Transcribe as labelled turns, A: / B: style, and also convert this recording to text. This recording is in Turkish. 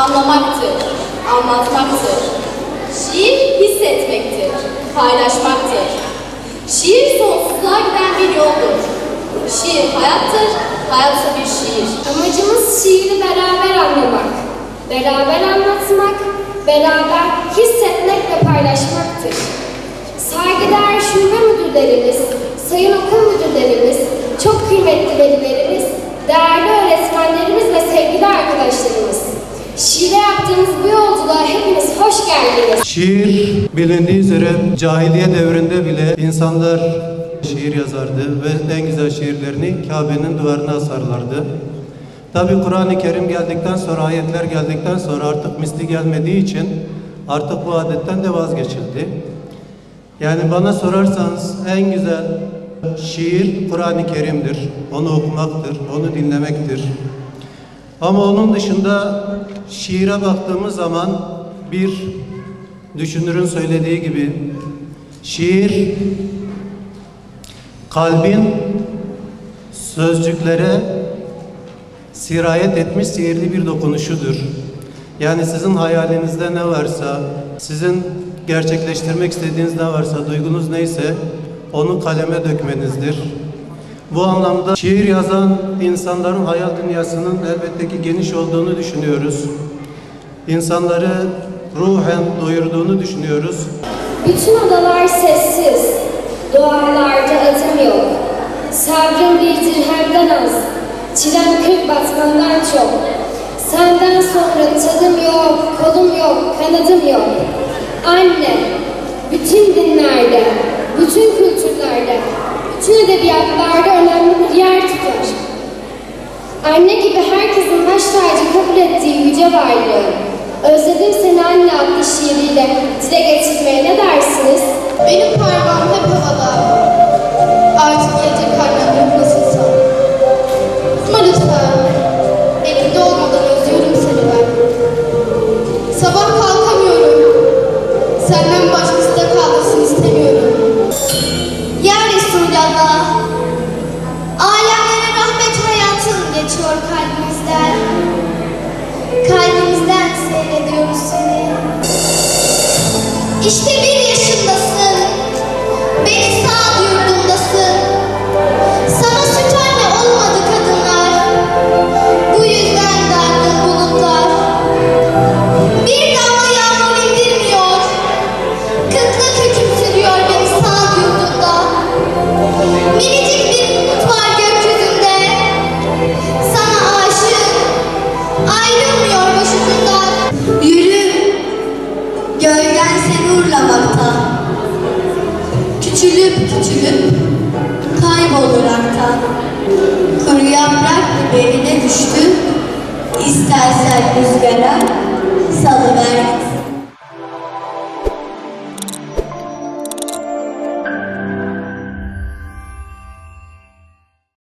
A: anlamaktır, anlatmaktır. Şiir hissetmektir, paylaşmaktır. Şiir sonsuzluğa giden bir yoldur. Şiir hayattır, hayatsa bir şiir.
B: Amacımız şiiri beraber anlamak, beraber anlatmak, beraber hissetmek ve paylaşmaktır. Saygıdeğer şube müdürlerimiz, sayın okul müdürlerimiz, çok kıymetli velilerimiz, değerli öğretmenlerimiz ve sevgili arkadaşlarımız. Şiire yaptığımız bu yolculuğa hepiniz hoş geldiniz.
C: Şiir bilindiği üzere cahiliye devrinde bile insanlar şiir yazardı ve en güzel şiirlerini Kabe'nin duvarına asarlardı. Tabi Kur'an-ı Kerim geldikten sonra, ayetler geldikten sonra artık misli gelmediği için artık bu adetten de vazgeçildi. Yani bana sorarsanız en güzel şiir Kur'an-ı Kerim'dir. Onu okumaktır, onu dinlemektir. Ama onun dışında şiire baktığımız zaman bir düşünürün söylediği gibi şiir kalbin sözcüklere sirayet etmiş sihirli bir dokunuşudur. Yani sizin hayalinizde ne varsa, sizin gerçekleştirmek istediğiniz ne varsa, duygunuz neyse onu kaleme dökmenizdir. Bu anlamda şiir yazan insanların hayal dünyasının elbette ki geniş olduğunu düşünüyoruz. İnsanları ruhen doyurduğunu düşünüyoruz.
B: Bütün odalar sessiz, duvarlarda adım yok. Sabrım bir dirhemden az, çilem 40 batmandan çok. Senden sonra tadım yok, kolum yok, kanadım yok. Anne, bütün dinlerde, bütün kültürlerde, bütün edebiyatlarda önemli bir yer tutar. Anne gibi herkesin baş tacı kabul ettiği yüce varlığı, Özledim Seni Anne adlı şiiriyle dile getirmeye ne dersiniz?
A: Benim parmağım hep havada. Artık gelecek karnım nasılsa. Ama lütfen, elimde olmadan özlüyorum seni ben. Sabah kalkamıyorum. Senden başkası da kalmasını istemiyorum. Ya Resulallah, alemlere rahmet hayatın geçiyor kalbimizden. Kalbimizden seyrediyoruz seni. İşte 1 yaşındasın, beni sağ yurdundasın. Sana süt anne olmadı kadınlar, bu yüzden dargın bulutlar. Bir damla yağmur indirmiyor, kıtlık hüküm sürüyor beni sağ yurdunda. Minicik bir umut var gökyüzünde, sana aşık, ayrılmıyor başucundan. Yürü, gölgen seni uğurlamakta. Küçülüp küçülüp kaybolur aktan. Kuru yaprak gibi eline düştü, İstersen rüzgara salıver gitsin.